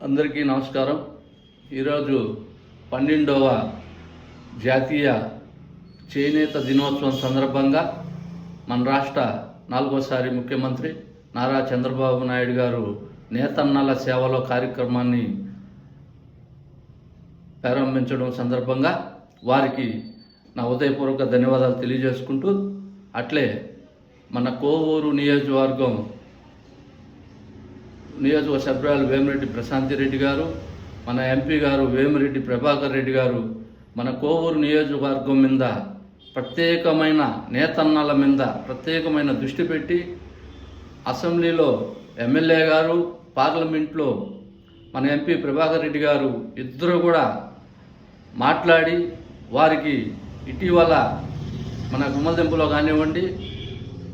అందరికీ నమస్కారం. ఈరోజు 12వ జాతీయ చేనేత దినోత్సవం సందర్భంగా మన రాష్ట్ర 4వసారి ముఖ్యమంత్రి నారా చంద్రబాబు నాయుడు గారు నేతన్నల సేవలో కార్యక్రమాన్ని ప్రారంభించడం సందర్భంగా వారికి నా ఉదయపూర్వక ధన్యవాదాలు తెలియజేసుకుంటూ, అట్లే మన కోవూరు నియోజకవర్గ సభ్యురాలు వేమిరెడ్డి ప్రశాంతి రెడ్డి గారు, మన ఎంపీ గారు వేమిరెడ్డి ప్రభాకర్ రెడ్డి గారు మన కోవూరు నియోజకవర్గం మీద ప్రత్యేకమైన నేతన్నల మీద ప్రత్యేకమైన దృష్టి పెట్టి అసెంబ్లీలో ఎమ్మెల్యే గారు, పార్లమెంట్లో మన ఎంపీ ప్రభాకర్ రెడ్డి గారు ఇద్దరు కూడా మాట్లాడి వారికి ఇటీవల మన గుమ్మదింపులో కానివ్వండి,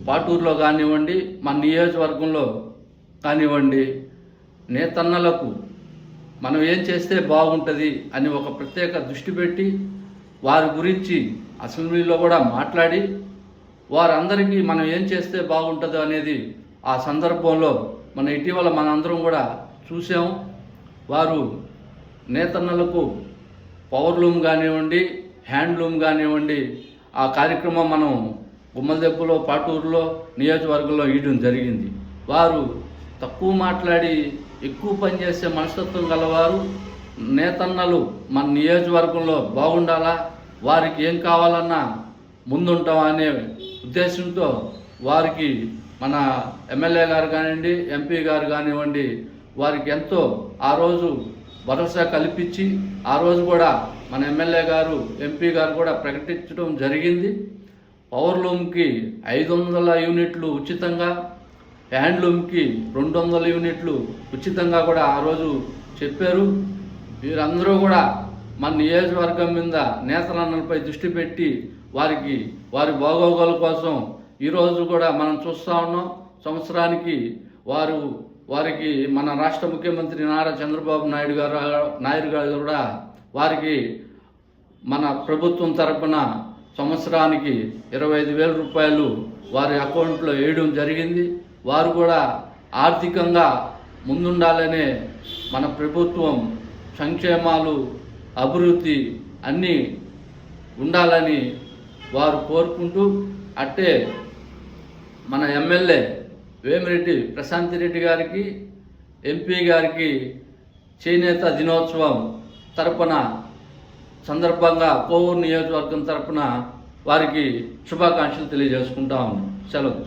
పాటూరులో కానివ్వండి, మన నియోజకవర్గంలో కానివ్వండి, నేతన్నలకు మనం ఏం చేస్తే బాగుంటుంది అని ఒక ప్రత్యేక దృష్టి పెట్టి వారి గురించి అసెంబ్లీలో కూడా మాట్లాడి వారందరికీ మనం ఏం చేస్తే బాగుంటుందో అనేది ఆ సందర్భంలో మన ఇటీవల మనందరం కూడా చూసాం. వారు నేతన్నలకు పవర్లూమ్ కానివ్వండి, హ్యాండ్లూమ్ కానివ్వండి, ఆ కార్యక్రమం మనం గుమ్మలదెబ్బలో పాటూరులో నియోజకవర్గంలో ఇవ్వడం జరిగింది. వారు తక్కువ మాట్లాడి ఎక్కువ పనిచేసే మనస్తత్వం గలవారు. నేతన్నలు మన నియోజకవర్గంలో బాగుండాలా, వారికి ఏం కావాలన్నా ముందుంటాం అనే ఉద్దేశంతో వారికి మన ఎమ్మెల్యే గారు కానివ్వండి, ఎంపీ గారు కానివ్వండి, వారికి ఎంతో ఆ రోజు భరోసా కల్పించి ఆ రోజు కూడా మన ఎమ్మెల్యే గారు, ఎంపీ గారు కూడా ప్రకటించడం జరిగింది. పవర్లూమ్కి 500 యూనిట్లు ఉచితంగా, హ్యాండ్లూమ్కి 200 యూనిట్లు ఉచితంగా కూడా ఆ రోజు చెప్పారు. వీరందరూ కూడా మన నియోజకవర్గం మీద నేతలన్నలపై దృష్టి పెట్టి వారి బాగోగుల కోసం ఈరోజు కూడా మనం చూస్తూ ఉన్నాం. సంవత్సరానికి వారికి మన రాష్ట్ర ముఖ్యమంత్రి నారా చంద్రబాబు నాయుడు గారు కూడా వారికి మన ప్రభుత్వం తరపున సంవత్సరానికి 25,000 రూపాయలు వారి అకౌంట్లో వేయడం జరిగింది. వారు కూడా ఆర్థికంగా ముందుండాలనే మన ప్రభుత్వం సంక్షేమాలు, అభివృద్ధి అన్నీ ఉండాలని వారు కోరుకుంటూ, అట్టే మన ఎమ్మెల్యే వేమిరెడ్డి ప్రశాంతి రెడ్డి గారికి, ఎంపీ గారికి చేనేత దినోత్సవం తరపున సందర్భంగా కోవూరు నియోజకవర్గం తరపున వారికి శుభాకాంక్షలు తెలియజేసుకుంటా ఉన్నాం. సెలవు.